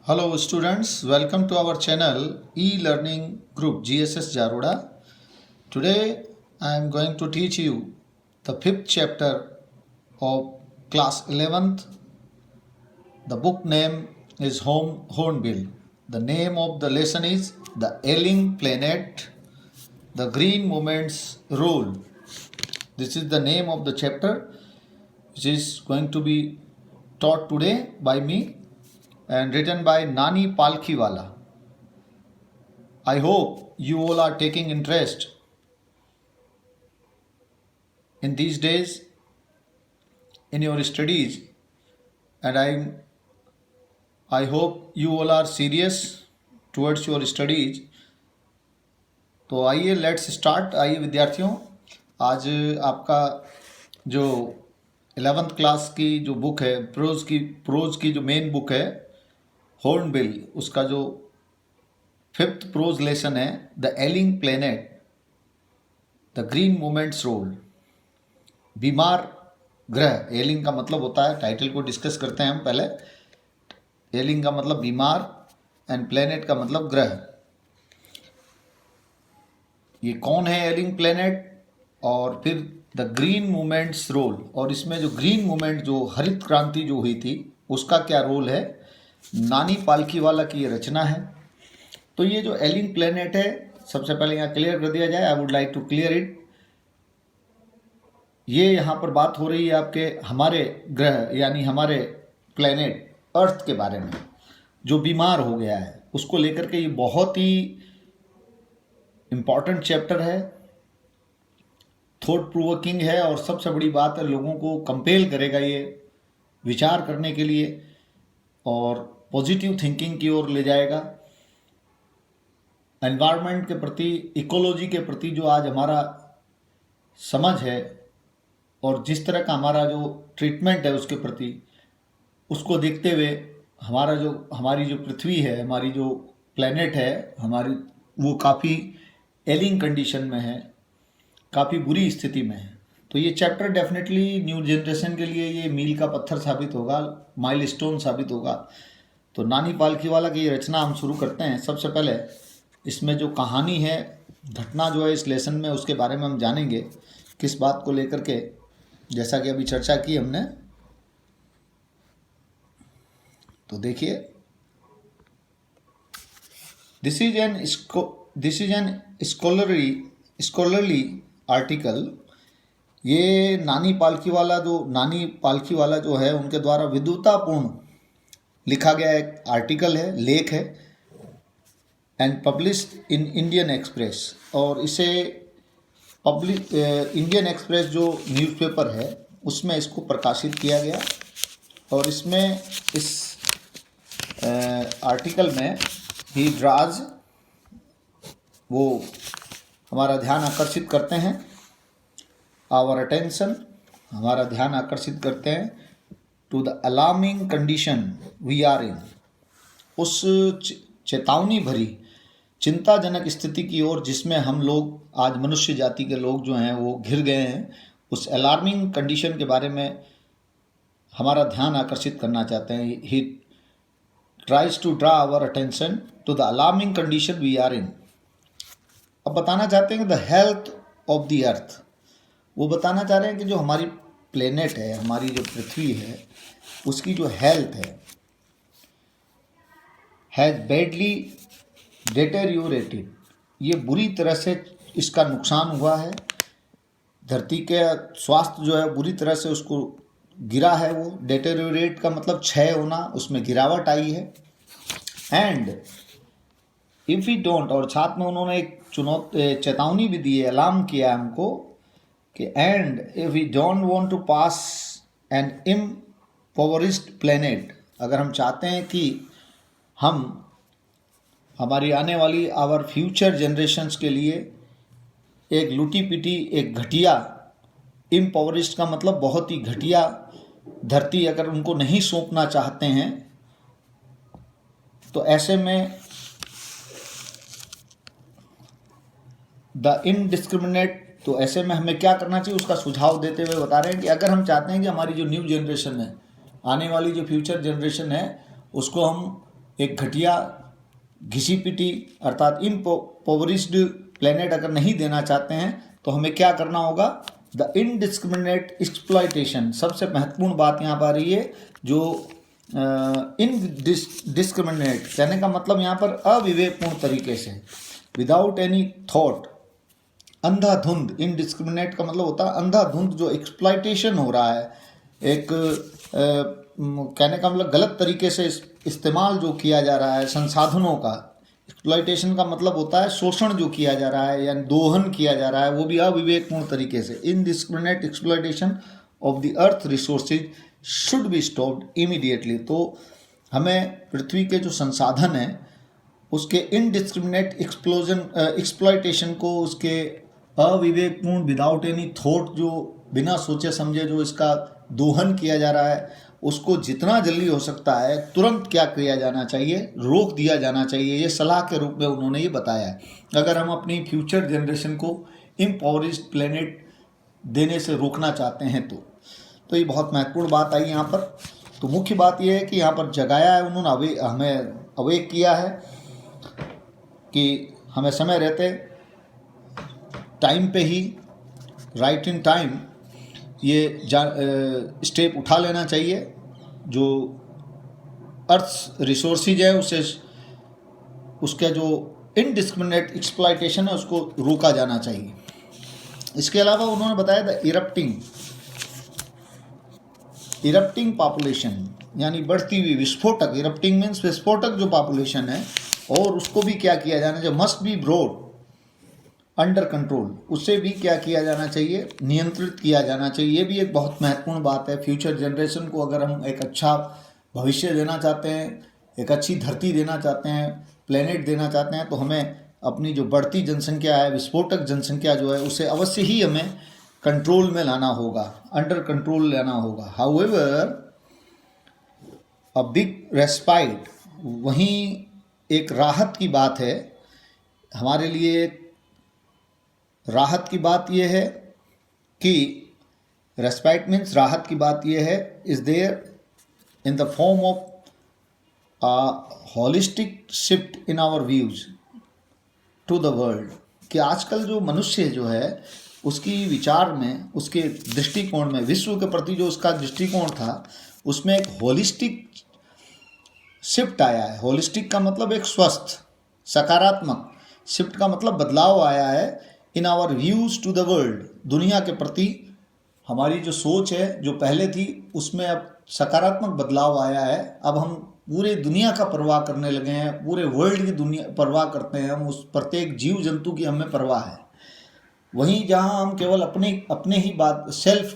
Hello students, welcome to our channel e-learning group GSS Jaroda. Today I am going to teach you the 5th chapter of class 11th. The book name is Hornbill. The name of the lesson is The Ailing Planet, The Green Moment's Role. This is the name of the chapter which is going to be taught today by me and written by Nani Palkhiwala. I hope you all are taking interest in these days in your studies, and I hope you all are serious towards your studies. तो आइए let's start. आइए विद्यार्थियों, आज आपका जो 11th class की जो book है प्रोज की जो मेन बुक है हॉर्नबिल, उसका जो 5th प्रोज लेसन है the ailing planet, the green movement's role. बीमार ग्रह, एलिंग का मतलब होता है, टाइटल को डिस्कस करते हैं हम पहले। एलिंग का मतलब बीमार एंड प्लेनेट का मतलब ग्रह। ये कौन है एलिंग प्लेनेट, और फिर द ग्रीन मूवमेंट्स रोल, और इसमें जो ग्रीन मूवमेंट जो हरित क्रांति जो हुई थी उसका क्या रोल है। नानी पालखीवाला की ये रचना है। तो ये जो एलिंग प्लेनेट है, सबसे पहले यहाँ क्लियर कर दिया जाए, I would like to clear it. ये यहाँ पर बात हो रही है आपके हमारे ग्रह यानी हमारे प्लेनेट अर्थ के बारे में, जो बीमार हो गया है, उसको लेकर के ये बहुत ही इम्पॉर्टेंट चैप्टर है, थॉट प्रोवोकिंग है, और सबसे बड़ी बात है लोगों को कंपेल करेगा ये विचार करने के लिए और पॉजिटिव थिंकिंग की ओर ले जाएगा। एनवायरनमेंट के प्रति, इकोलॉजी के प्रति जो आज हमारा समझ है और जिस तरह का हमारा जो ट्रीटमेंट है उसके प्रति, उसको देखते हुए हमारी जो पृथ्वी है, हमारी जो प्लेनेट है हमारी, वो काफ़ी एलिंग कंडीशन में है, काफ़ी बुरी स्थिति में है। तो ये चैप्टर डेफिनेटली न्यू जनरेशन के लिए ये मील का पत्थर साबित होगा, माइलस्टोन साबित होगा। तो नानी पालखीवाला की ये रचना हम शुरू करते हैं। सबसे पहले इसमें जो कहानी है, घटना जो है इस लेसन में, उसके बारे में हम जानेंगे, किस बात को लेकर के, जैसा कि अभी चर्चा की हमने। तो देखिए, this is an scholarly article. ये नानी पालखीवाला जो है उनके द्वारा विद्वतापूर्ण लिखा गया एक आर्टिकल है, लेख है, and published in Indian express. और इसे इंडियन एक्सप्रेस जो न्यूज़पेपर है उसमें इसको प्रकाशित किया गया। और इसमें इस आर्टिकल में ही ड्राज वो हमारा ध्यान आकर्षित करते हैं, आवर अटेंशन, हमारा ध्यान आकर्षित करते हैं to the alarming condition we are in, उस चेतावनी भरी चिंताजनक स्थिति की ओर जिसमें हम लोग, आज मनुष्य जाति के लोग जो हैं वो घिर गए हैं। उस अलार्मिंग कंडीशन के बारे में हमारा ध्यान आकर्षित करना चाहते हैं। He tries to draw our attention to the alarming condition we are in. अब बताना चाहते हैं कि the health of the earth, वो बताना चाह रहे हैं कि जो हमारी प्लेनेट है, हमारी जो पृथ्वी है, उसकी जो हेल्थ है हैज़ बैडली डेटेरियोरेटेड, ये बुरी तरह से इसका नुकसान हुआ है। धरती के स्वास्थ्य जो है बुरी तरह से उसको गिरा है। वो डेटेरियोरेट का मतलब क्षय होना, उसमें गिरावट आई है। एंड इफ़ वी डोंट, और साथ में उन्होंने एक चेतावनी भी दी है, अलार्म किया है हमको कि and if we don't want to pass an impoverished planet, अगर हम चाहते हैं कि हम हमारी आने वाली आवर फ्यूचर जनरेशन्स के लिए एक लूटी पिटी, एक घटिया, इम्पोवरिश्ड का मतलब बहुत ही घटिया धरती अगर उनको नहीं सौंपना चाहते हैं, तो ऐसे में द इनडिस्क्रिमिनेट, तो ऐसे में हमें क्या करना चाहिए उसका सुझाव देते हुए बता रहे हैं कि अगर हम चाहते हैं कि हमारी जो न्यू जनरेशन है, आने वाली जो फ्यूचर जनरेशन है, उसको हम एक घटिया घिसी पिटी अर्थात इम्पोवरिश्ड प्लेनेट अगर नहीं देना चाहते हैं तो हमें क्या करना होगा? द इनडिस्क्रिमिनेट एक्सप्लॉयटेशन, सबसे महत्वपूर्ण बात यहाँ पर आ रही है। जो डिस्क्रिमिनेट कहने का मतलब यहाँ पर अविवेकपूर्ण तरीके से, विदाउट एनी थॉट, अंधाधुंध। इनडिस्क्रिमिनेट का मतलब होता है अंधाधुंध जो एक्सप्लॉयटेशन हो रहा है, एक कहने का मतलब गलत तरीके से इस्तेमाल जो किया जा रहा है संसाधनों का। एक्सप्लॉयटेशन का मतलब होता है शोषण जो किया जा रहा है या दोहन किया जा रहा है, वो भी अविवेकपूर्ण तरीके से। Indiscriminate exploitation of the earth resources should be stopped immediately. तो हमें पृथ्वी के जो संसाधन हैं उसके इनडिस्क्रिमिनेट एक्सप्लॉयटेशन को, उसके अविवेकपूर्ण विदाउट एनी थॉट, जो बिना सोचे समझे जो इसका दोहन किया जा रहा है, उसको जितना जल्दी हो सकता है तुरंत क्या किया जाना चाहिए? रोक दिया जाना चाहिए। ये सलाह के रूप में उन्होंने ये बताया है। अगर हम अपनी फ्यूचर जनरेशन को इम्पोवरिश्ड प्लेनेट देने से रोकना चाहते हैं तो ये बहुत महत्वपूर्ण बात आई यहाँ पर। तो मुख्य बात ये है कि यहाँ पर जगाया है उन्होंने, हमें अवेक किया है कि हमें समय रहते टाइम पे ही, राइट इन टाइम, ये स्टेप उठा लेना चाहिए। जो अर्थ रिसोर्सेज है उसे, उसका जो इनडिस्क्रिमिनेट एक्सप्लॉयटेशन है उसको रोका जाना चाहिए। इसके अलावा उन्होंने बताया द इरप्टिंग पॉपुलेशन, यानी बढ़ती हुई विस्फोटक, इरप्टिंग मीन्स विस्फोटक जो पॉपुलेशन है, और उसको भी क्या किया जाना चाहिए? Must be brought under control, उससे भी क्या किया जाना चाहिए? नियंत्रित किया जाना चाहिए। ये भी एक बहुत महत्वपूर्ण बात है। फ्यूचर जनरेशन को अगर हम एक अच्छा भविष्य देना चाहते हैं, एक अच्छी धरती देना चाहते हैं, प्लेनेट देना चाहते हैं, तो हमें अपनी जो बढ़ती जनसंख्या है, विस्फोटक जनसंख्या जो है, उसे अवश्य ही हमें कंट्रोल में लाना होगा, अंडर कंट्रोल लाना होगा। हाउएवर अ बिग रेस्पाइट, वहीं एक राहत की बात है हमारे लिए। राहत की बात यह है कि रेस्पाइट मीन्स राहत की बात यह है, is there in the form of a holistic shift in our views to the world, कि आजकल जो मनुष्य जो है उसकी विचार में, उसके दृष्टिकोण में, विश्व के प्रति जो उसका दृष्टिकोण था उसमें एक होलिस्टिक शिफ्ट आया है। होलिस्टिक का मतलब एक स्वस्थ, सकारात्मक, शिफ्ट का मतलब बदलाव आया है in our views to the world, दुनिया के प्रति हमारी जो सोच है जो पहले थी उसमें अब सकारात्मक बदलाव आया है। अब हम पूरे दुनिया का परवाह करने लगे हैं, पूरे वर्ल्ड की दुनिया परवाह करते हैं हम, उस प्रत्येक जीव जंतु की हमें परवाह है। वहीं जहां हम केवल अपने ही बात, सेल्फ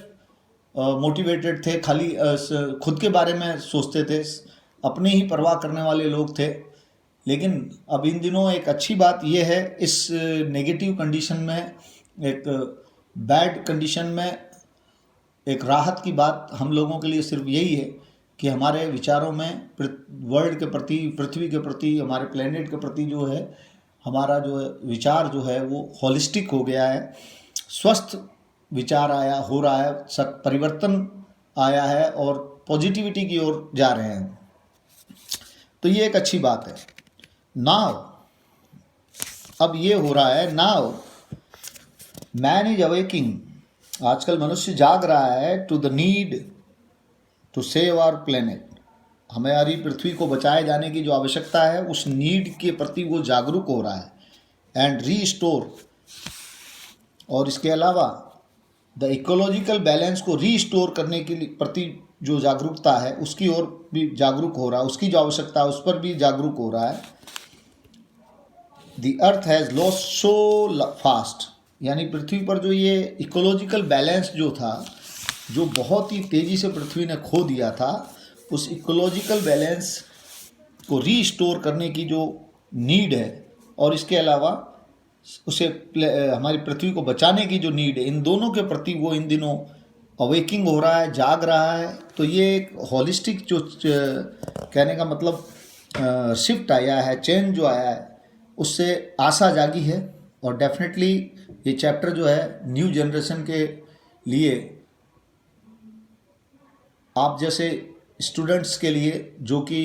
मोटिवेटेड थे, खाली खुद के बारे में सोचते थे, अपने ही परवाह करने वाले लोग थे। लेकिन अब इन दिनों एक अच्छी बात यह है, इस नेगेटिव कंडीशन में, एक बैड कंडीशन में, एक राहत की बात हम लोगों के लिए सिर्फ यही है कि हमारे विचारों में वर्ल्ड के प्रति, पृथ्वी के प्रति, हमारे प्लेनेट के प्रति जो है हमारा जो है विचार जो है वो होलिस्टिक हो गया है, स्वस्थ विचार आया हो रहा है, परिवर्तन आया है और पॉजिटिविटी की ओर जा रहे हैं। तो ये एक अच्छी बात है। नाउ अब ये हो रहा है, नाउ मैन इज अवेकिंग, आजकल मनुष्य जाग रहा है to the need to save our planet, हमारी पृथ्वी को बचाए जाने की जो आवश्यकता है उस नीड के प्रति वो जागरूक हो रहा है। एंड रीस्टोर, और इसके अलावा द इकोलॉजिकल बैलेंस को रीस्टोर करने के लिए प्रति जो जागरूकता है उसकी ओर भी जागरूक हो रहा है, उसकी जो आवश्यकता है उस पर भी जागरूक हो रहा है। The earth has lost so fast, यानी पृथ्वी पर जो ये इकोलॉजिकल बैलेंस जो था, जो बहुत ही तेज़ी से पृथ्वी ने खो दिया था, उस इकोलॉजिकल बैलेंस को रीस्टोर करने की जो नीड है और इसके अलावा उसे हमारी पृथ्वी को बचाने की जो नीड है, इन दोनों के प्रति वो इन दिनों अवेकिंग हो रहा है, जाग रहा है। तो ये एक होलिस्टिक जो कहने का मतलब शिफ्ट आया है, चेंज जो आया है, उससे आशा जागी है। और डेफिनेटली ये चैप्टर जो है न्यू जनरेशन के लिए, आप जैसे स्टूडेंट्स के लिए जो कि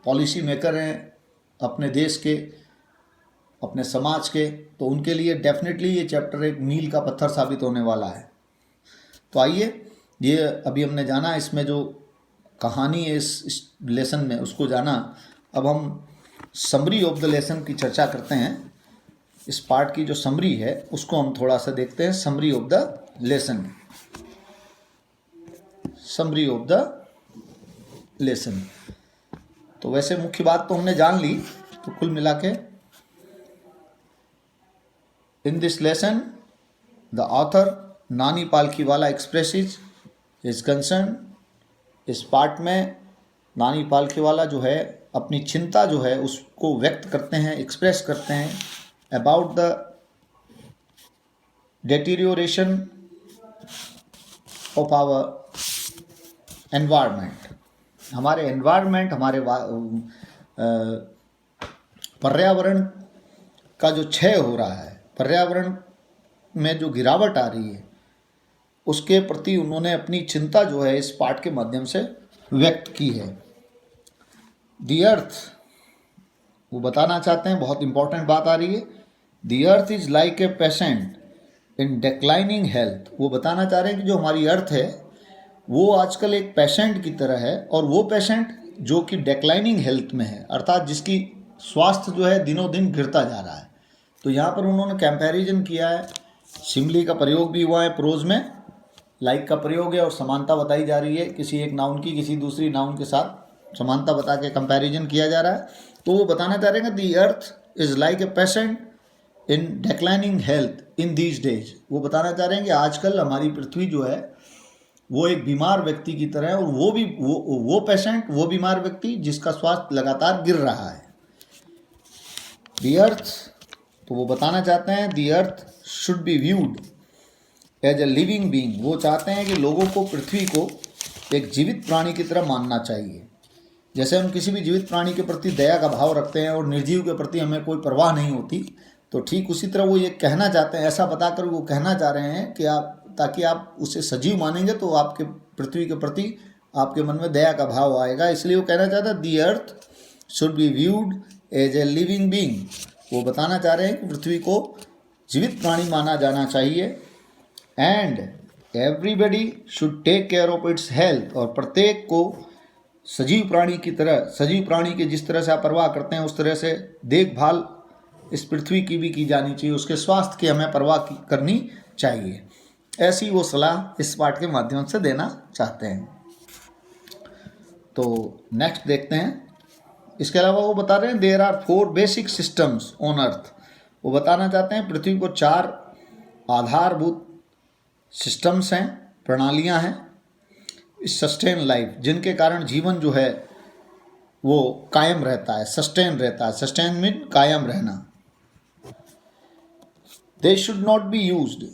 पॉलिसी मेकर हैं अपने देश के, अपने समाज के, तो उनके लिए डेफिनेटली ये चैप्टर एक मील का पत्थर साबित होने वाला है। तो आइए, ये अभी हमने जाना इसमें जो कहानी है इस लेसन में उसको जाना। अब हम समरी ऑफ द लेसन की चर्चा करते हैं। इस पार्ट की जो समरी है उसको हम थोड़ा सा देखते हैं। Summary of the lesson, summary of the lesson. तो वैसे मुख्य बात तो हमने जान ली। तो कुल मिला के in this lesson the author नानी पालकीवाला एक्सप्रेसेस हिज कंसर्न। इस पार्ट में नानी पालकीवाला जो है अपनी चिंता जो है उसको व्यक्त करते हैं, एक्सप्रेस करते हैं about the deterioration of our environment. हमारे एनवायरनमेंट, हमारे पर्यावरण का जो क्षय हो रहा है, पर्यावरण में जो गिरावट आ रही है, उसके प्रति उन्होंने अपनी चिंता जो है इस पाठ के माध्यम से व्यक्त की है। दी अर्थ, वो बताना चाहते हैं, बहुत इंपॉर्टेंट बात आ रही है, the earth is like a patient in declining health. वो बताना चाह रहे हैं कि जो हमारी अर्थ है वो आजकल एक पेशेंट की तरह है, और वो पेशेंट जो कि डिक्लाइनिंग हेल्थ में है, अर्थात जिसकी स्वास्थ्य जो है दिनों दिन गिरता जा रहा है। तो यहाँ पर उन्होंने कंपैरिजन किया है, सिमिली का प्रयोग भी हुआ है प्रोज में, लाइक का प्रयोग है और समानता बताई जा रही है, किसी एक नाउन की किसी दूसरी नाउन के साथ समानता बता के कंपैरिजन किया जा रहा है। तो वो बताना चाह रहे हैं कि the earth is like a patient in declining health in these days. वो बताना चाह रहे हैं कि आजकल हमारी पृथ्वी जो है वो एक बीमार व्यक्ति की तरह है, और वो भी वो पेशेंट, वो बीमार व्यक्ति जिसका स्वास्थ्य लगातार गिर रहा है। दी अर्थ, तो वो बताना चाहते हैं the earth should be viewed as a living being. वो चाहते हैं कि लोगों को पृथ्वी को एक जीवित प्राणी की तरह मानना चाहिए। जैसे हम किसी भी जीवित प्राणी के प्रति दया का भाव रखते हैं और निर्जीव के प्रति हमें कोई परवाह नहीं होती, तो ठीक उसी तरह वो ये कहना चाहते हैं, ऐसा बताकर वो कहना चाह रहे हैं कि आप, ताकि आप उसे सजीव मानेंगे तो आपके पृथ्वी के प्रति आपके मन में दया का भाव आएगा। इसलिए वो कहना चाहता है the earth should be viewed as a living being. वो बताना चाह रहे हैं कि पृथ्वी को जीवित प्राणी माना जाना चाहिए। And everybody should take care of its health, और प्रत्येक को सजीव प्राणी की तरह, सजीव प्राणी के जिस तरह से आप परवाह करते हैं उस तरह से देखभाल इस पृथ्वी की भी की जानी चाहिए, उसके स्वास्थ्य की हमें परवाह करनी चाहिए। ऐसी वो सलाह इस पाठ के माध्यम से देना चाहते हैं। तो नेक्स्ट देखते हैं। इसके अलावा वो बता रहे हैं there are 4 basic systems on earth. वो बताना चाहते हैं पृथ्वी को 4 आधारभूत सिस्टम्स हैं, प्रणालियां हैं, सस्टेन लाइफ, जिनके कारण जीवन जो है वो कायम रहता है, सस्टेन रहता है। सस्टेन मीन कायम रहना। They should not be used,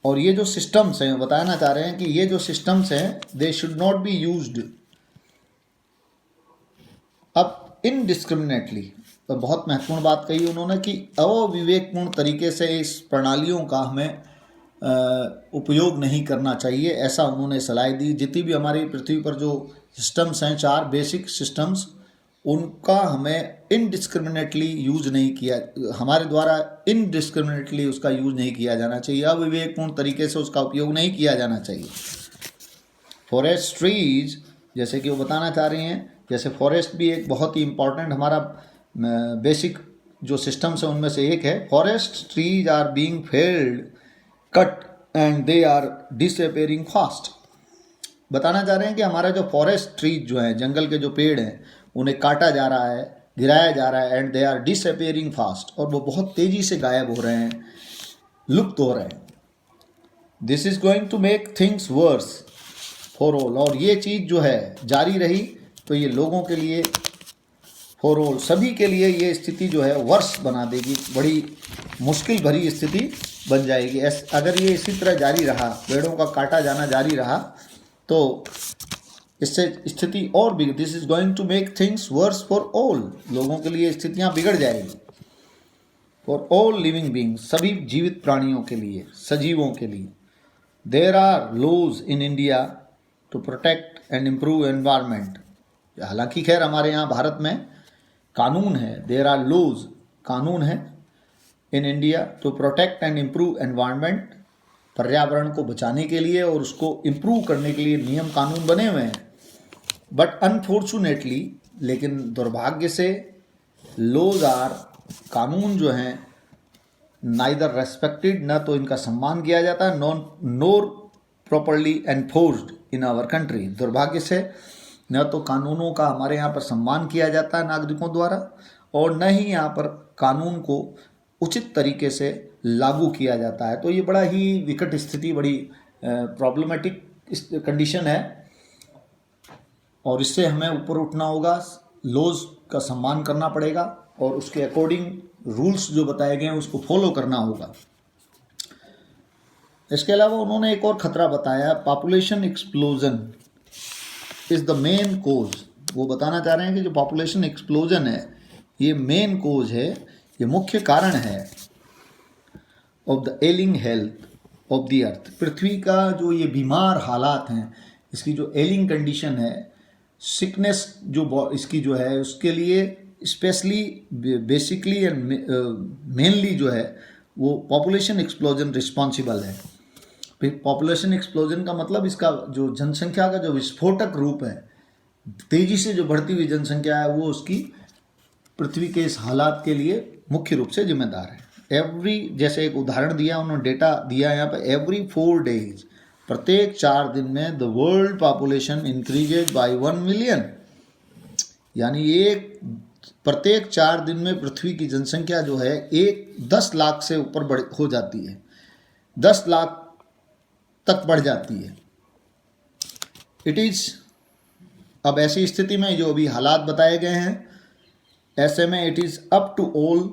और ये जो सिस्टम्स हैं, बताना चाह रहे हैं कि ये जो सिस्टम्स हैं they should not be used अब इनडिस्क्रिमिनेटली। तो बहुत महत्वपूर्ण बात कही उन्होंने कि अविवेकपूर्ण तरीके से इस प्रणालियों का हमें उपयोग नहीं करना चाहिए, ऐसा उन्होंने सलाह दी। जितनी भी हमारी पृथ्वी पर जो सिस्टम्स हैं, 4 बेसिक सिस्टम्स, उनका हमें इनडिस्क्रिमिनेटली यूज नहीं किया, हमारे द्वारा इनडिस्क्रिमिनेटली उसका यूज नहीं किया जाना चाहिए, अविवेकपूर्ण तरीके से उसका उपयोग नहीं किया जाना चाहिए। फॉरेस्ट ट्रीज, जैसे कि वो बताना चाह रही हैं, जैसे फॉरेस्ट भी एक बहुत ही इम्पॉर्टेंट हमारा बेसिक जो सिस्टम्स है उनमें से एक है। Forest trees are being felled, cut and they are disappearing fast. बताना चाह रहे हैं कि हमारा जो फॉरेस्ट ट्रीज जो है, जंगल के जो पेड़ हैं, उन्हें काटा जा रहा है, गिराया जा रहा है, and they are disappearing fast, और वो बहुत तेज़ी से गायब हो रहे हैं, लुप्त हो रहे हैं। This is going to make things worse for all, और ये चीज़ जो है जारी रही तो ये लोगों के लिए, फॉर ऑल, सभी के लिए ये स्थिति जो है वर्ष बना देगी, बड़ी मुश्किल भरी स्थिति बन जाएगी। अगर ये इसी तरह जारी रहा, पेड़ों का काटा जाना जारी रहा, तो इससे स्थिति और भी, this is going to make things worse for all, लोगों के लिए स्थितियां बिगड़ जाएगी। फॉर ऑल लिविंग बींग्स, सभी जीवित प्राणियों के लिए, सजीवों के लिए। There are laws in India to protect and improve environment. हालांकि खैर हमारे यहाँ भारत में कानून है, देयर आर लॉज, कानून है in India to protect and improve environment, पर्यावरण को बचाने के लिए और उसको इम्प्रूव करने के लिए नियम कानून बने हुए हैं। बट अनफॉर्चुनेटली, लेकिन दुर्भाग्य से, लॉज आर, कानून जो हैं, नाइदर रेस्पेक्टेड, न तो इनका सम्मान किया जाता है, nor properly enforced in our country. दुर्भाग्य से न तो कानूनों का हमारे यहाँ पर सम्मान किया जाता है नागरिकों द्वारा, और न ही यहाँ पर कानून को उचित तरीके से लागू किया जाता है। तो ये बड़ा ही विकट स्थिति, बड़ी प्रॉब्लमेटिक कंडीशन है, और इससे हमें ऊपर उठना होगा, लॉज का सम्मान करना पड़ेगा और उसके अकॉर्डिंग रूल्स जो बताए गए हैं उसको फॉलो करना होगा। इसके अलावा उन्होंने एक और खतरा बताया, population explosion is the main cause. वो बताना चाह रहे हैं कि जो पॉपुलेशन एक्सप्लोजन है ये मेन कोज है, ये मुख्य कारण है of the ailing health of the earth. पृथ्वी का जो ये बीमार हालात हैं, इसकी जो एलिंग कंडीशन है, सिकनेस जो इसकी जो है, उसके लिए स्पेशली बेसिकली एंड मेनली जो है वो पॉपुलेशन एक्सप्लोजन रिस्पॉन्सिबल है। फिर पॉपुलेशन एक्सप्लोजन का मतलब इसका जो जनसंख्या का जो विस्फोटक रूप है, तेजी से जो बढ़ती हुई जनसंख्या है, वो उसकी पृथ्वी के इस हालात के लिए मुख्य रूप से जिम्मेदार है। जैसे एक उदाहरण दिया उन्होंने, डेटा दिया यहाँ पे, एवरी 4 days, प्रत्येक 4 दिन में the world population increases by 1 million, यानी प्रत्येक 4 दिन में पृथ्वी की जनसंख्या जो है 10 लाख से ऊपर हो जाती है, 10 लाख तक बढ़ जाती है। इट इज़, अब ऐसी स्थिति में जो अभी हालात बताए गए हैं, ऐसे में it is up to all,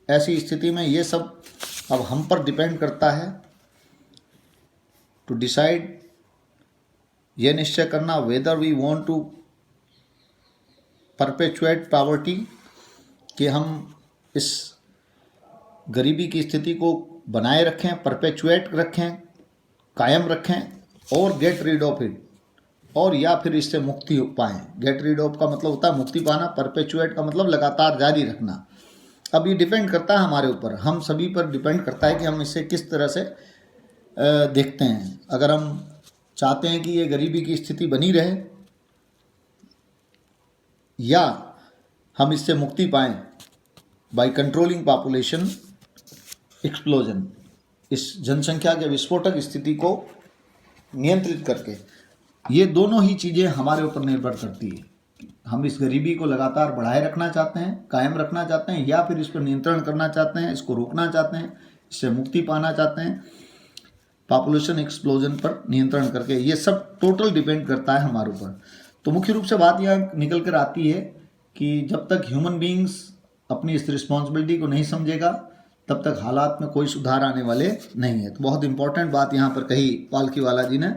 ऐसी स्थिति में ये सब अब हम पर डिपेंड करता है टू डिसाइड, ये निश्चय करना, whether we want to perpetuate poverty, कि हम इस गरीबी की स्थिति को बनाए रखें, परपेचुएट रखें, कायम रखें, और गेट रीड ऑफ इट, और या फिर इससे मुक्ति पाएँ। गेट रीड ऑफ का मतलब होता है मुक्ति पाना, परपेचुएट का मतलब लगातार जारी रखना। अब ये डिपेंड करता है हमारे ऊपर, हम सभी पर डिपेंड करता है कि हम इसे किस तरह से देखते हैं। अगर हम चाहते हैं कि ये गरीबी की स्थिति बनी रहे, या हम इससे मुक्ति पाएँ बाय कंट्रोलिंग पॉपुलेशन एक्सप्लोजन, इस जनसंख्या के विस्फोटक स्थिति को नियंत्रित करके, ये दोनों ही चीज़ें हमारे ऊपर निर्भर करती है। हम इस गरीबी को लगातार बढ़ाए रखना चाहते हैं, कायम रखना चाहते हैं, या फिर इस पर नियंत्रण करना चाहते हैं, इसको रोकना चाहते हैं, इससे मुक्ति पाना चाहते हैं पॉपुलेशन एक्सप्लोजन पर नियंत्रण करके। ये सब टोटल डिपेंड करता है हमारे ऊपर। तो मुख्य रूप से बात यहाँ निकल कर आती है कि जब तक ह्यूमन बींग्स अपनी इस रिस्पॉन्सिबिलिटी को नहीं समझेगा, तब तक हालात में कोई सुधार आने वाले नहीं है। तो बहुत इंपॉर्टेंट बात यहाँ पर कही पालकीवाला जी ने।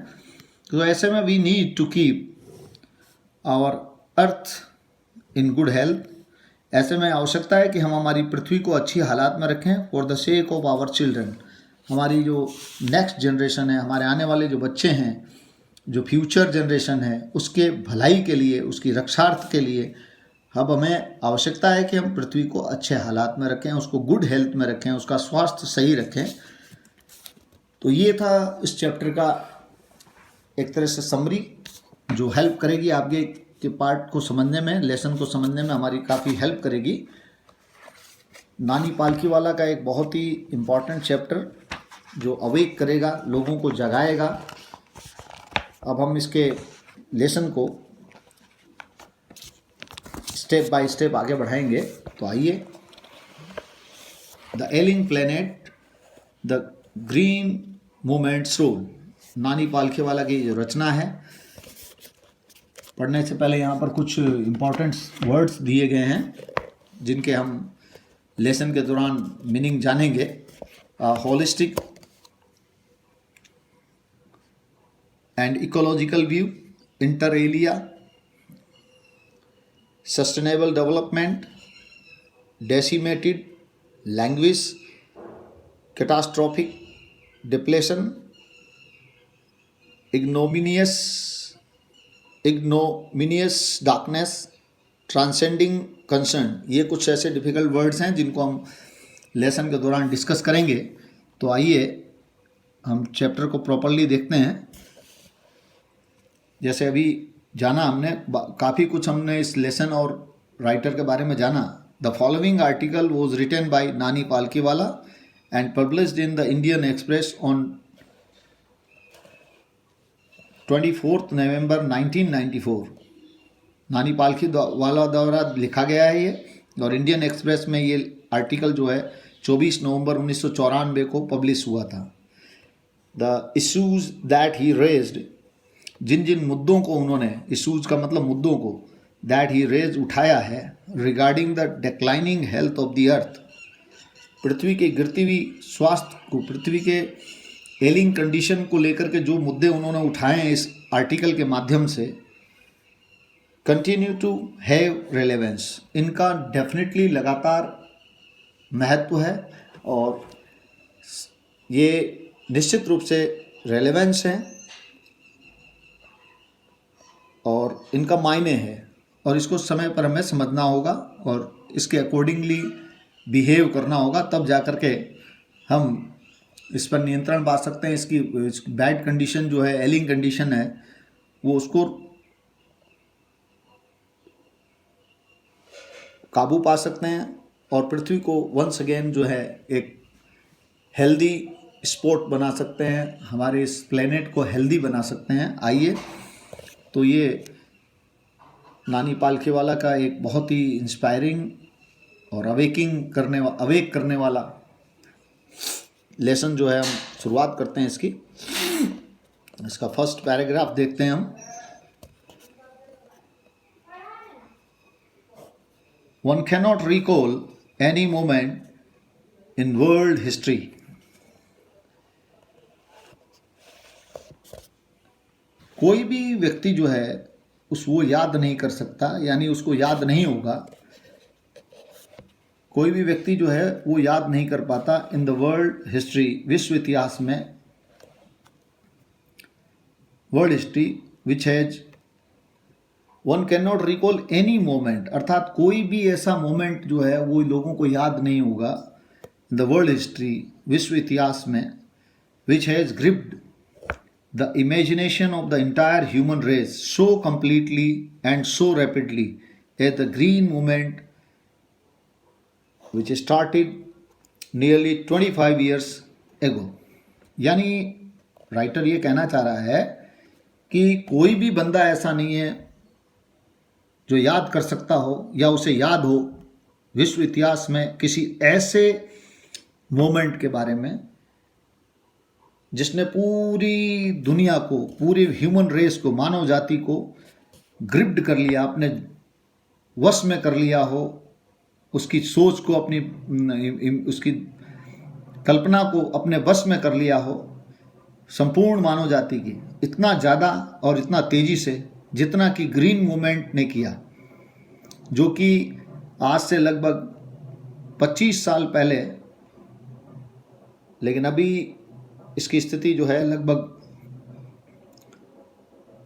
तो ऐसे में we need to keep our earth in good health. ऐसे में आवश्यकता है कि हम हमारी पृथ्वी को अच्छी हालात में रखें for the sake of our children. हमारी जो नेक्स्ट जनरेशन है, हमारे आने वाले जो बच्चे हैं, जो फ्यूचर जनरेशन है, उसके भलाई के लिए, उसकी रक्षार्थ के लिए अब हमें आवश्यकता है कि हम पृथ्वी को अच्छे हालात में रखें, उसको गुड हेल्थ में रखें, उसका स्वास्थ्य सही रखें। तो ये था इस चैप्टर का एक तरह से समरी, जो हेल्प करेगी आगे के पार्ट को समझने में, लेसन को समझने में हमारी काफ़ी हेल्प करेगी। नानी पालकीवाला का एक बहुत ही इम्पॉर्टेंट चैप्टर जो अवेक करेगा, लोगों को जगाएगा। अब हम इसके लेसन को स्टेप बाय स्टेप आगे बढ़ाएंगे। तो आइए, the ailing planet, the green movement's role, Nani Palkhivala की जो रचना है। पढ़ने से पहले यहाँ पर कुछ इम्पॉर्टेंट वर्ड्स दिए गए हैं जिनके हम लेसन के दौरान मीनिंग जानेंगे। Holistic and ecological view, inter alia, sustainable development, decimated language, catastrophic depletion, ignominious darkness, transcending concern, ये कुछ ऐसे डिफ़िकल्ट वर्ड्स हैं जिनको हम लेसन के दौरान डिस्कस करेंगे। तो आइए हम चैप्टर को प्रॉपरली देखते हैं। जैसे अभी जाना हमने, काफ़ी कुछ हमने इस लेसन और राइटर के बारे में जाना। The following article was written by Nani Palkhivala and published in the Indian Express on 24 November 1994। Nani Palkhivala द्वारा लिखा गया है ये, और इंडियन एक्सप्रेस में ये आर्टिकल जो है 24 नवंबर 1994 को पब्लिश हुआ था। The issues that he raised, जिन जिन मुद्दों को उन्होंने, इश्यूज का मतलब मुद्दों को, दैट ही रेज उठाया है, regarding the declining health of the earth, पृथ्वी के गिरती हुई स्वास्थ्य को, पृथ्वी के एलिंग कंडीशन को लेकर के जो मुद्दे उन्होंने उठाए हैं इस आर्टिकल के माध्यम से, कंटिन्यू टू हैव रेलेवेंस, इनका डेफिनेटली लगातार महत्व है और ये निश्चित रूप से रेलेवेंस है और इनका मायने है, और इसको समय पर हमें समझना होगा और इसके अकॉर्डिंगली बिहेव करना होगा, तब जा कर के हम इस पर नियंत्रण पा सकते हैं। इसकी बैड कंडीशन जो है, एलिंग कंडीशन है, वो उसको काबू पा सकते हैं और पृथ्वी को वंस अगेन जो है एक हेल्दी स्पॉट बना सकते हैं, हमारे इस प्लेनेट को हेल्दी बना सकते हैं। आइए, तो ये नानी पालकीवाला का एक बहुत ही इंस्पायरिंग और अवेक करने वाला लेसन जो है, हम शुरुआत करते हैं इसकी। इसका फर्स्ट पैराग्राफ देखते हैं हम। One cannot recall any moment in world history कोई भी व्यक्ति जो है वो याद नहीं कर सकता, यानी उसको याद नहीं होगा, कोई भी व्यक्ति जो है वो याद नहीं कर पाता इन द वर्ल्ड हिस्ट्री, विश्व इतिहास में, world history which has, one can not recall any moment, अर्थात कोई भी ऐसा मोमेंट जो है वो लोगों को याद नहीं होगा इन द वर्ल्ड हिस्ट्री, विश्व इतिहास में, which has gripped the imagination of the entire human race so completely and so rapidly as the green movement which started nearly 25 years ago। यानी राइटर ये कहना चाह रहा है कि कोई भी बंदा ऐसा नहीं है जो याद कर सकता हो या उसे याद हो विश्व इतिहास में किसी ऐसे मोमेंट के बारे में जिसने पूरी दुनिया को, पूरी ह्यूमन रेस को, मानव जाति को ग्रिप्ड कर लिया, अपने वश में कर लिया हो, उसकी सोच को, अपनी उसकी कल्पना को अपने वश में कर लिया हो, संपूर्ण मानव जाति की, इतना ज़्यादा और इतना तेज़ी से जितना कि ग्रीन मूवमेंट ने किया, जो कि आज से लगभग 25 साल पहले, लेकिन अभी इसकी स्थिति जो है लगभग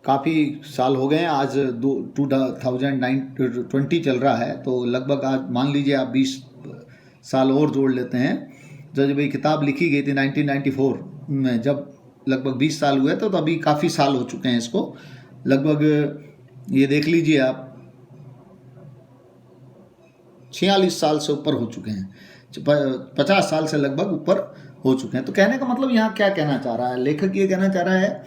काफ़ी साल हो गए हैं, आज 2020 चल रहा है, तो लगभग आज मान लीजिए आप 20 साल और जोड़ लेते हैं। जब ये किताब लिखी गई थी 1994 में, जब लगभग 20 साल हुए तो अभी काफ़ी साल हो चुके हैं इसको, लगभग ये देख लीजिए आप 46 साल से ऊपर हो चुके हैं, 50 साल से लगभग ऊपर हो चुके हैं। तो कहने का मतलब यहाँ क्या कहना चाह रहा है लेखक, ये कहना चाह रहा है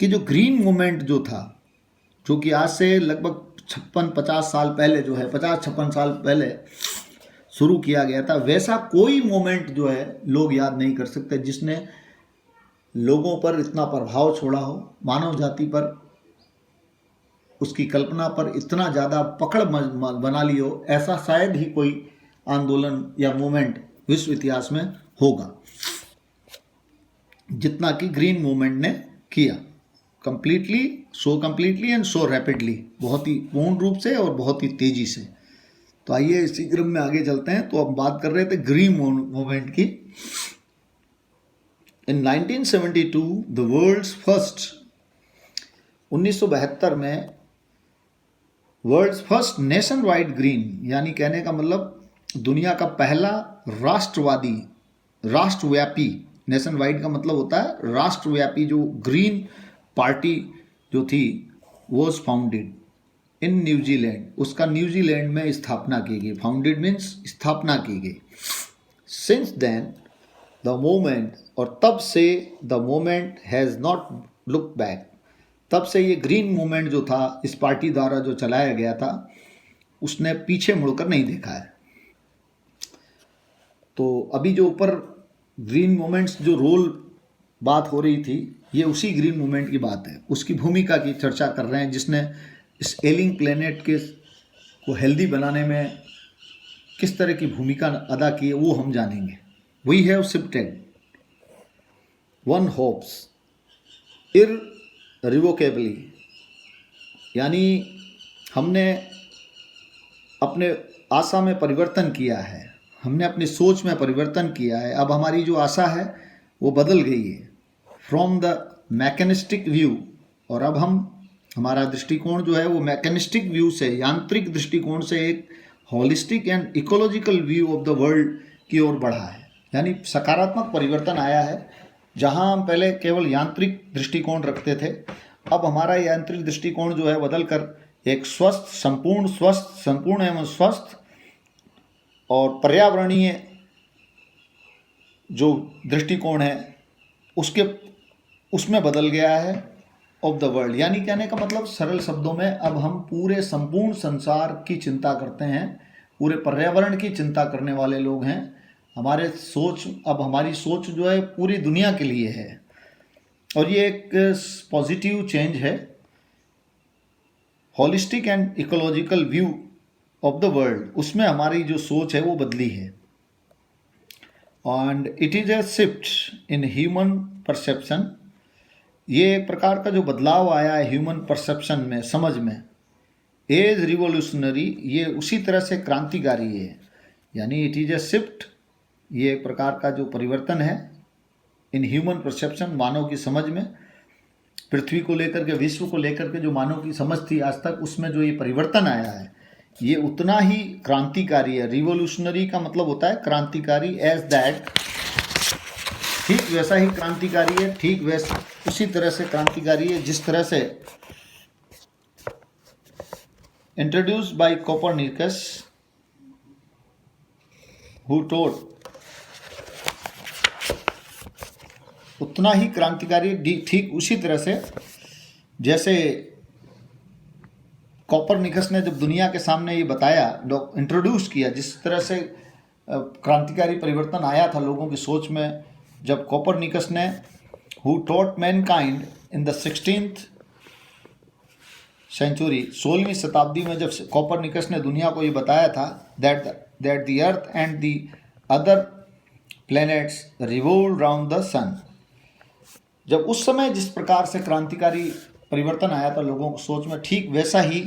कि जो ग्रीन मूवमेंट जो था, जो कि आज से लगभग 56-50 साल पहले जो है, 50-56 साल पहले शुरू किया गया था, वैसा कोई मोमेंट जो है लोग याद नहीं कर सकते जिसने लोगों पर इतना प्रभाव छोड़ा हो, मानव जाति पर, उसकी कल्पना पर इतना ज़्यादा पकड़ बना ली हो। ऐसा शायद ही कोई आंदोलन या मूवमेंट विश्व इतिहास में होगा जितना कि ग्रीन मूवमेंट ने किया, कंप्लीटली एंड सो रैपिडली, बहुत ही पूर्ण रूप से और बहुत ही तेजी से। तो आइए इसी क्रम में आगे चलते हैं। तो हम बात कर रहे थे ग्रीन मूवमेंट की। इन 1972 द वर्ल्ड्स फर्स्ट, 1972 में world's first nationwide green, यानी कहने का मतलब दुनिया का पहला राष्ट्रवादी, राष्ट्रव्यापी, नेशन वाइड का मतलब होता है राष्ट्रव्यापी, जो ग्रीन पार्टी जो थी वॉज फाउंडेड इन न्यूजीलैंड, उसका न्यूजीलैंड में स्थापना की गई। फाउंडेड मीन्स स्थापना की गई। सिंस देन द मोमेंट, और तब से the moment has not look back, तब से ये ग्रीन मूवमेंट जो था इस पार्टी द्वारा जो चलाया गया था उसने पीछे मुड़कर नहीं देखा है। तो अभी जो ऊपर ग्रीन मूवमेंट्स जो रोल बात हो रही थी, ये उसी ग्रीन मूवमेंट की बात है, उसकी भूमिका की चर्चा कर रहे हैं, जिसने इस एलिंग प्लेनेट के को हेल्दी बनाने में किस तरह की भूमिका अदा की है वो हम जानेंगे। We have shifted one hopes irrevocably, यानी हमने अपने आशा में परिवर्तन किया है, हमने अपनी सोच में परिवर्तन किया है। अब हमारी जो आशा है वो बदल गई है। फ्रॉम द मैकेनिस्टिक व्यू, और अब हमारा दृष्टिकोण जो है वो मैकेनिस्टिक व्यू से, यांत्रिक दृष्टिकोण से एक holistic and ecological view of the world की ओर बढ़ा है। यानी सकारात्मक परिवर्तन आया है। जहां हम पहले केवल यांत्रिक दृष्टिकोण रखते थे, अब हमारा यांत्रिक दृष्टिकोण जो है बदल कर एक संपूर्ण एवं स्वस्थ और पर्यावरणीय जो दृष्टिकोण है उसमें बदल गया है ऑफ द वर्ल्ड। यानी कहने का मतलब सरल शब्दों में, अब हम पूरे संपूर्ण संसार की चिंता करते हैं, पूरे पर्यावरण की चिंता करने वाले लोग हैं। हमारी सोच जो है पूरी दुनिया के लिए है, और ये एक पॉजिटिव चेंज है। Holistic and ecological view of the world, उसमें हमारी जो सोच है वो बदली है। And it is a shift in human perception, ये एक प्रकार का जो बदलाव आया है ह्यूमन परसेप्शन में, समझ में। एज रिवोल्यूशनरी, ये उसी तरह से क्रांतिकारी है। यानी इट इज़ ए शिफ्ट, ये एक प्रकार का जो परिवर्तन है इन ह्यूमन परसेप्शन, मानव की समझ में। पृथ्वी को लेकर के, विश्व को लेकर के जो मानव की समझ थी आज तक, उसमें जो ये परिवर्तन आया है ये उतना ही क्रांतिकारी है। रिवोल्यूशनरी का मतलब होता है क्रांतिकारी, एज दैट, ठीक वैसा ही क्रांतिकारी है, ठीक वैसा उसी तरह से क्रांतिकारी है जिस तरह से इंट्रोड्यूस्ड बाय कोपरनिकस, हु टोट, उतना ही क्रांतिकारी, ठीक उसी तरह से जैसे कोपरनिकस ने जब दुनिया के सामने ये बताया, इंट्रोड्यूस किया, जिस तरह से क्रांतिकारी परिवर्तन आया था लोगों की सोच में, जब कोपरनिकस ने who taught mankind in the 16th century, 16वीं शताब्दी में जब कोपरनिकस ने दुनिया को ये बताया था that the earth and the other planets revolve round the sun, जब उस समय जिस प्रकार से क्रांतिकारी परिवर्तन आया था लोगों की सोच में, ठीक वैसा ही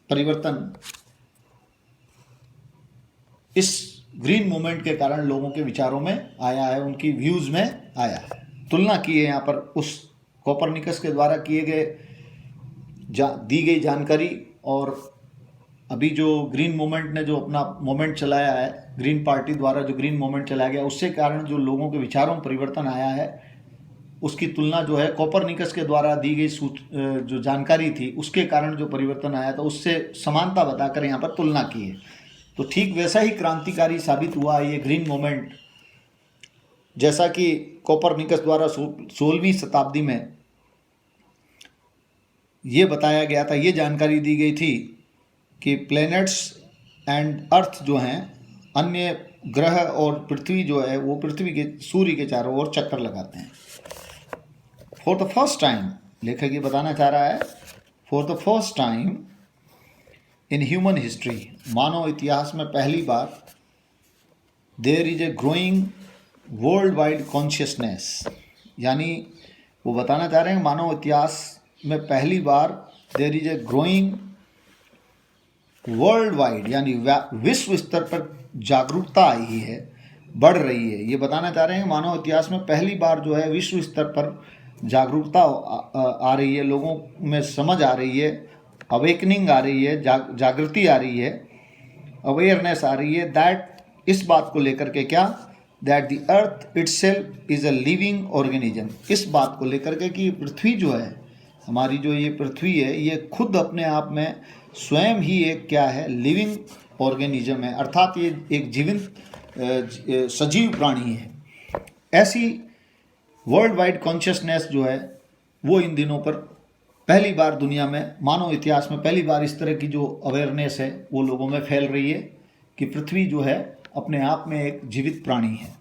परिवर्तन इस ग्रीन मूवमेंट के कारण लोगों के विचारों में आया है, उनकी व्यूज़ में आया है। तुलना की है यहाँ पर उस कोपरनिकस के द्वारा दी गई जानकारी और अभी जो ग्रीन मूवमेंट ने जो अपना मूवमेंट चलाया है, ग्रीन पार्टी द्वारा जो ग्रीन मूवमेंट चलाया गया, उससे कारण जो लोगों के विचारों में परिवर्तन आया है, उसकी तुलना जो है कोपरनिकस के द्वारा दी गई जो जानकारी थी उसके कारण जो परिवर्तन आया था उससे समानता बताकर यहाँ पर तुलना की है। तो ठीक वैसा ही क्रांतिकारी साबित हुआ ये ग्रीन मूवमेंट, जैसा कि कोपरनिकस द्वारा 16वीं शताब्दी में ये बताया गया था, ये जानकारी दी गई थी कि प्लैनेट्स एंड अर्थ जो हैं, अन्य ग्रह और पृथ्वी जो है वो सूर्य के चारों ओर चक्कर लगाते हैं। फॉर द फर्स्ट टाइम, लेखक ये बताना चाह रहा है, for the first time in human history, मानव इतिहास में पहली बार, there is a growing world wide consciousness, यानी वो बताना चाह रहे हैं मानव इतिहास में पहली बार there is a growing world wide, यानी विश्व स्तर पर जागरूकता आई है, बढ़ रही है। ये बताना चाह रहे हैं मानव इतिहास में पहली बार जो है विश्व स्तर पर जागरूकता आ रही है, लोगों में समझ आ रही है अवेकनिंग आ रही है, जागृति आ रही है, अवेयरनेस आ रही है, दैट इस बात को लेकर के क्या, that the earth itself is a living organism, इस बात को लेकर के कि पृथ्वी जो है, हमारी जो ये पृथ्वी है, ये खुद अपने आप में स्वयं ही एक क्या है, लिविंग ऑर्गेनिज्म है, अर्थात ये एक जीवित सजीव प्राणी है। ऐसी वर्ल्ड वाइड कॉन्शियसनेस जो है वो इन दिनों पर पहली बार दुनिया में, मानव इतिहास में पहली बार इस तरह की जो अवेयरनेस है वो लोगों में फैल रही है कि पृथ्वी जो है अपने आप में एक जीवित प्राणी है।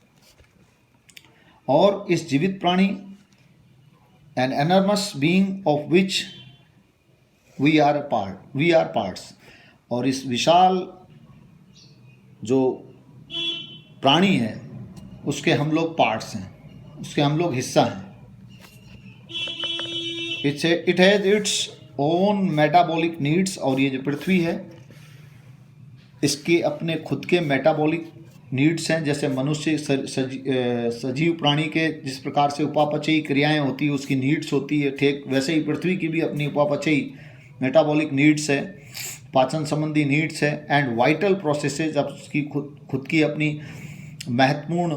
और इस जीवित प्राणी, an enormous being of which we are parts, और इस विशाल जो प्राणी है उसके हम लोग पार्ट्स हैं, उसके हम लोग हिस्सा हैं। It has its own metabolic needs, और ये जो पृथ्वी है इसके अपने खुद के मेटाबॉलिक नीड्स हैं। जैसे मनुष्य सजीव प्राणी के जिस प्रकार से उपापचयी क्रियाएं होती है उसकी नीड्स होती है, ठीक वैसे ही पृथ्वी की भी अपनी उपापचयी मेटाबॉलिक नीड्स है, पाचन संबंधी नीड्स है, एंड वाइटल प्रोसेसेज, अब उसकी खुद की अपनी महत्वपूर्ण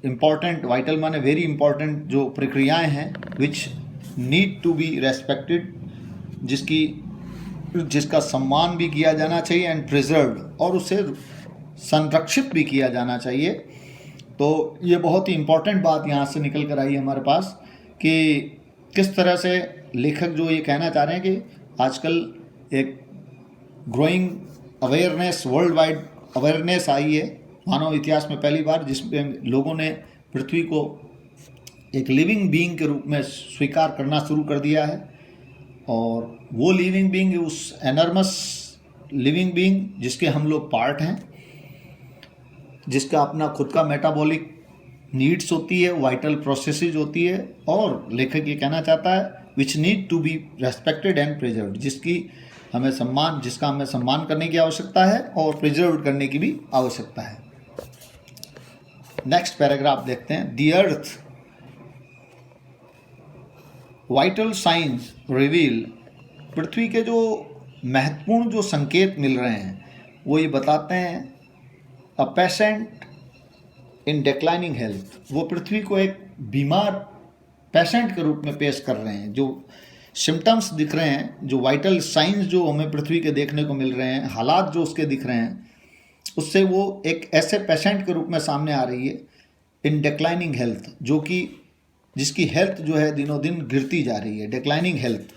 इम्पॉर्टेंट, वाइटल माने वेरी इम्पॉर्टेंट जो प्रक्रियाएं हैं, which need to be respected, जिसका सम्मान भी किया जाना चाहिए, एंड प्रिजर्व्ड, और उसे संरक्षित भी किया जाना चाहिए। तो ये बहुत ही इम्पॉर्टेंट बात यहाँ से निकल कर आई हमारे पास कि किस तरह से लेखक जो ये कहना चाह रहे हैं कि आजकल एक growing awareness, world wide awareness आई है मानव इतिहास में पहली बार, जिसमें लोगों ने पृथ्वी को एक लिविंग बीइंग के रूप में स्वीकार करना शुरू कर दिया है। और वो लिविंग बीइंग, उस एनर्मस लिविंग बीइंग जिसके हम लोग पार्ट हैं, जिसका अपना खुद का मेटाबॉलिक नीड्स होती है, वाइटल प्रोसेसेस होती है, और लेखक ये कहना चाहता है which need to be respected and preserved, जिसका हमें सम्मान करने की आवश्यकता है और प्रिजर्व करने की भी आवश्यकता है। नेक्स्ट पैराग्राफ देखते हैं। The earth vital science reveal, पृथ्वी के जो महत्वपूर्ण जो संकेत मिल रहे हैं वो ये बताते हैं, a patient in declining health, वो पृथ्वी को एक बीमार पेशेंट के रूप में पेश कर रहे हैं। जो सिम्टम्स दिख रहे हैं, जो वाइटल साइंस जो हमें पृथ्वी के देखने को मिल रहे हैं, हालात जो उसके दिख रहे हैं, उससे वो एक ऐसे पेशेंट के रूप में सामने आ रही है इन डिक्लाइनिंग हेल्थ, जो कि जिसकी हेल्थ जो है दिनों दिन गिरती जा रही है, declining health.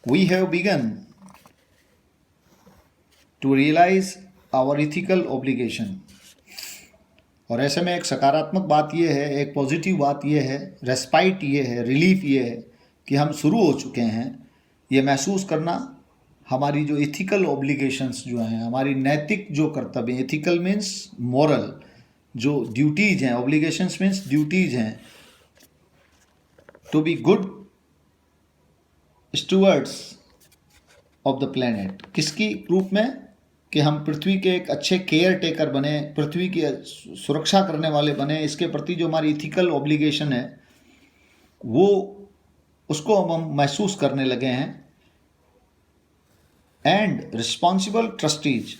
We have begun to realise our ethical obligation, और ऐसे में एक सकारात्मक बात यह है, एक पॉजिटिव बात यह है, रेस्पाइट ये है, रिलीफ ये है कि हम शुरू हो चुके हैं ये महसूस करना, हमारी जो इथिकल ऑब्लिगेशंस जो हैं, हमारी नैतिक जो कर्तव्य, इथिकल मीन्स मॉरल, जो ड्यूटीज़ हैं, ऑब्लिगेशंस मीन्स ड्यूटीज़ हैं, to be good stewards of the planet, किसकी रूप में, कि हम पृथ्वी के एक अच्छे केयर टेकर बने, पृथ्वी की सुरक्षा करने वाले बने, इसके प्रति जो हमारी इथिकल ऑब्लिगेशन है वो उसको हम महसूस करने लगे हैं। And responsible trustees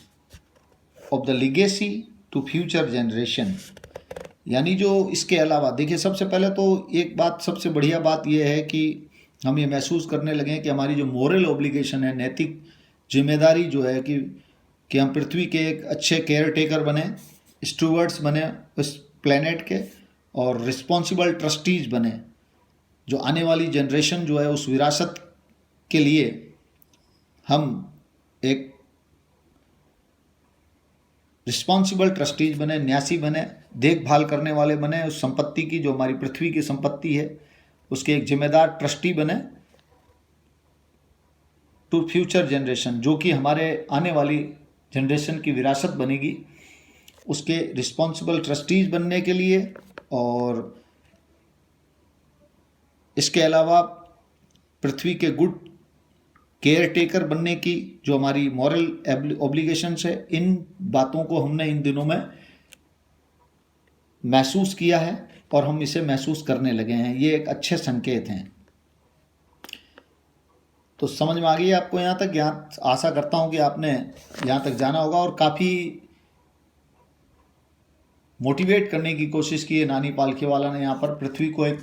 of the legacy to future generation, यानी जो इसके अलावा देखिए, सबसे पहले तो एक बात, सबसे बढ़िया बात यह है कि हम ये महसूस करने लगे हैं कि हमारी जो मोरल ऑब्लिगेशन है, नैतिक जिम्मेदारी जो है कि हम पृथ्वी के एक अच्छे केयर टेकर बने, स्टूवर्ड्स बने उस प्लेनेट के, और रिस्पॉन्सिबल ट्रस्टीज बने, जो आने वाली जनरेशन जो है उस विरासत के लिए हम एक रिस्पॉन्सिबल ट्रस्टीज बने, न्यासी बने, देखभाल करने वाले बने, उस संपत्ति की जो हमारी पृथ्वी की संपत्ति है उसके एक जिम्मेदार ट्रस्टी बने, टू फ्यूचर जनरेशन, जो कि हमारे आने वाली जनरेशन की विरासत बनेगी, उसके रिस्पॉन्सिबल ट्रस्टीज बनने के लिए। और इसके अलावा पृथ्वी के गुड केयर टेकर बनने की जो हमारी मॉरल ऑब्लिगेशंस है, इन बातों को हमने इन दिनों में महसूस किया है और हम इसे महसूस करने लगे हैं। ये एक अच्छे संकेत हैं। तो समझ में आ गई आपको यहाँ तक? यहाँ आशा करता हूँ कि आपने यहाँ तक जाना होगा और काफ़ी मोटिवेट करने की कोशिश की है नानी पालखीवाला ने यहाँ पर पृथ्वी को एक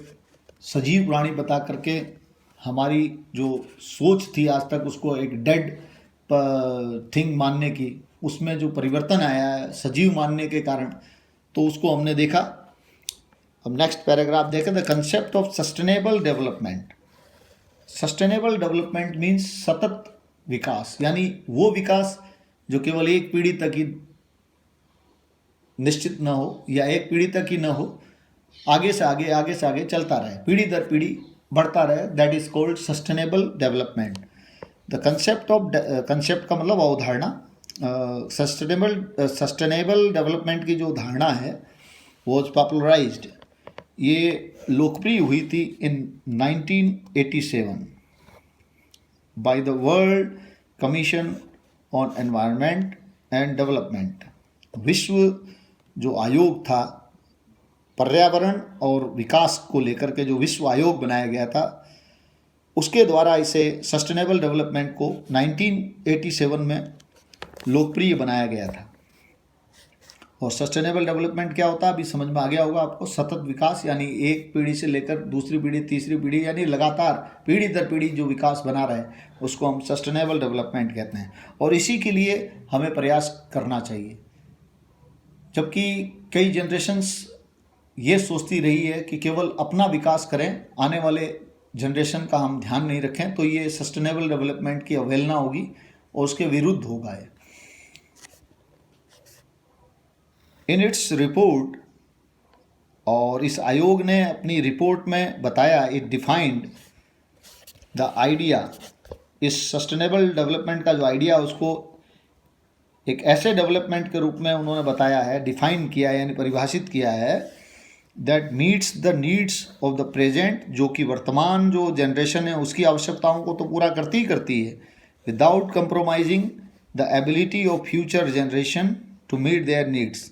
सजीव प्राणी बता करके हमारी जो सोच थी आज तक उसको एक डेड थिंग मानने की, उसमें जो परिवर्तन आया है सजीव मानने के कारण, तो उसको हमने देखा। अब नेक्स्ट पैराग्राफ देखें, the concept of sustainable development. Sustainable development means सतत विकास, यानी वो विकास जो केवल एक पीढ़ी तक ही निश्चित न हो या एक पीढ़ी तक ही न हो, आगे से आगे चलता रहे, पीढ़ी दर पीढ़ी बढ़ता रहे, that is called sustainable development. The concept का मतलब अवधारणा। सस्टेनेबल डेवलपमेंट की जो धारणा है वॉज पॉपुलराइज्ड, ये लोकप्रिय हुई थी इन 1987 by the world commission on environment and development. विश्व जो आयोग था पर्यावरण और विकास को लेकर के, जो विश्व आयोग बनाया गया था, उसके द्वारा इसे सस्टेनेबल डेवलपमेंट को 1987 में लोकप्रिय बनाया गया था। और सस्टेनेबल डेवलपमेंट क्या होता है अभी समझ में आ गया होगा आपको। सतत विकास यानी एक पीढ़ी से लेकर दूसरी पीढ़ी, तीसरी पीढ़ी, यानी लगातार पीढ़ी दर पीढ़ी जो विकास बना रहे उसको हम सस्टेनेबल डेवलपमेंट कहते हैं। और इसी के लिए हमें प्रयास करना चाहिए। जबकि कई जनरेशन्स ये सोचती रही है कि केवल अपना विकास करें, आने वाले जनरेशन का हम ध्यान नहीं रखें, तो ये सस्टेनेबल डेवलपमेंट की अवहेलना होगी और उसके विरुद्ध होगा। इन इट्स रिपोर्ट, और इस आयोग ने अपनी रिपोर्ट में बताया, इट डिफाइंड द आइडिया, इस सस्टेनेबल डेवलपमेंट का जो आइडिया उसको एक ऐसे डेवलपमेंट के रूप में उन्होंने बताया है, डिफाइन किया है यानी परिभाषित किया है, that meets the needs of the present, जो कि वर्तमान जो जनरेशन है उसकी आवश्यकताओं को तो पूरा करती ही करती है, without compromising the ability of future generation to meet their needs.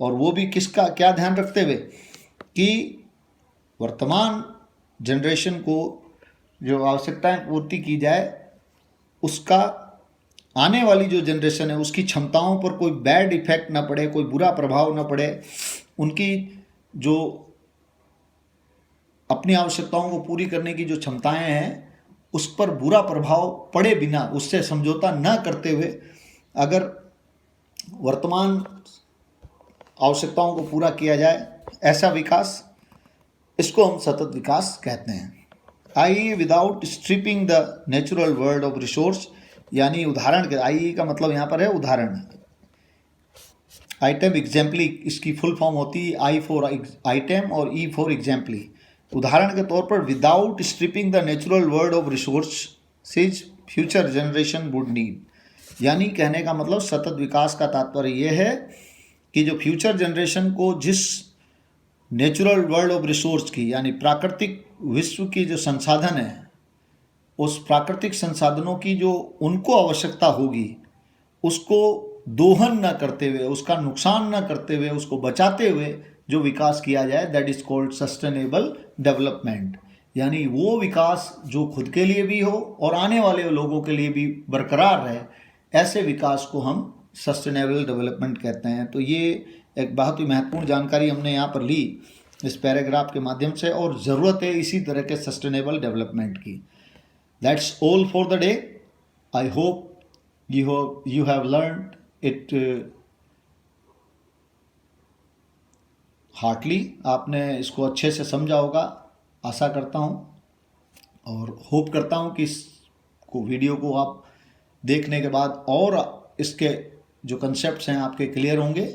और वो भी किसका क्या ध्यान रखते हुए कि वर्तमान जनरेशन को जो आवश्यकताएं पूर्ति की जाए, उसका आने वाली जो जनरेशन है उसकी क्षमताओं पर कोई बैड इफेक्ट ना पड़े, कोई बुरा प्रभाव ना पड़े, उनकी जो अपनी आवश्यकताओं को पूरी करने की जो क्षमताएं हैं उस पर बुरा प्रभाव पड़े बिना, उससे समझौता न करते हुए अगर वर्तमान आवश्यकताओं को पूरा किया जाए, ऐसा विकास, इसको हम सतत विकास कहते हैं। I without stripping the natural world of resource, यानी उदाहरण के आई का मतलब यहाँ पर है उदाहरण। आइटम एग्जाम्पली, इसकी फुल फॉर्म होती है आई फॉर आइटम और ई फॉर एग्जाम्पली। उदाहरण के तौर पर without stripping the natural world of resources future generation would need, यानी कहने का मतलब सतत विकास का तात्पर्य यह है कि जो फ्यूचर जनरेशन को जिस नेचुरल वर्ल्ड ऑफ रिसोर्स की, यानी प्राकृतिक विश्व की जो संसाधन है, उस प्राकृतिक संसाधनों की जो उनको आवश्यकता होगी उसको दोहन न करते हुए, उसका नुकसान न करते हुए, उसको बचाते हुए जो विकास किया जाए, that is called sustainable development. यानी वो विकास जो खुद के लिए भी हो और आने वाले लोगों के लिए भी बरकरार रहे, ऐसे विकास को हम सस्टेनेबल डेवलपमेंट कहते हैं। तो ये एक बहुत ही महत्वपूर्ण जानकारी हमने यहाँ पर ली इस पैराग्राफ के माध्यम से, और ज़रूरत है इसी तरह के सस्टेनेबल डेवलपमेंट की। That's all for the day. I hope you have learned it heartily, आपने इसको अच्छे से समझा होगा, आशा करता हूँ, और होप करता हूँ कि इसको वीडियो को आप देखने के बाद और इसके जो कंसेप्ट्स हैं आपके क्लियर होंगे।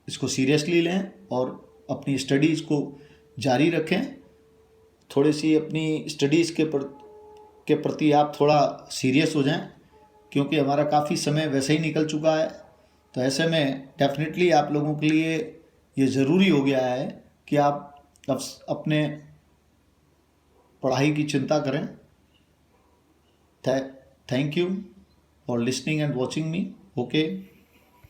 इसको सीरियसली लें और अपनी स्टडीज़ को जारी रखें। थोड़ी सी अपनी स्टडीज़ के प्रति आप थोड़ा सीरियस हो जाएं, क्योंकि हमारा काफ़ी समय वैसे ही निकल चुका है। तो ऐसे में डेफिनेटली आप लोगों के लिए ये ज़रूरी हो गया है कि आप अब अपने पढ़ाई की चिंता करें। Thank you for listening and watching me. Okay.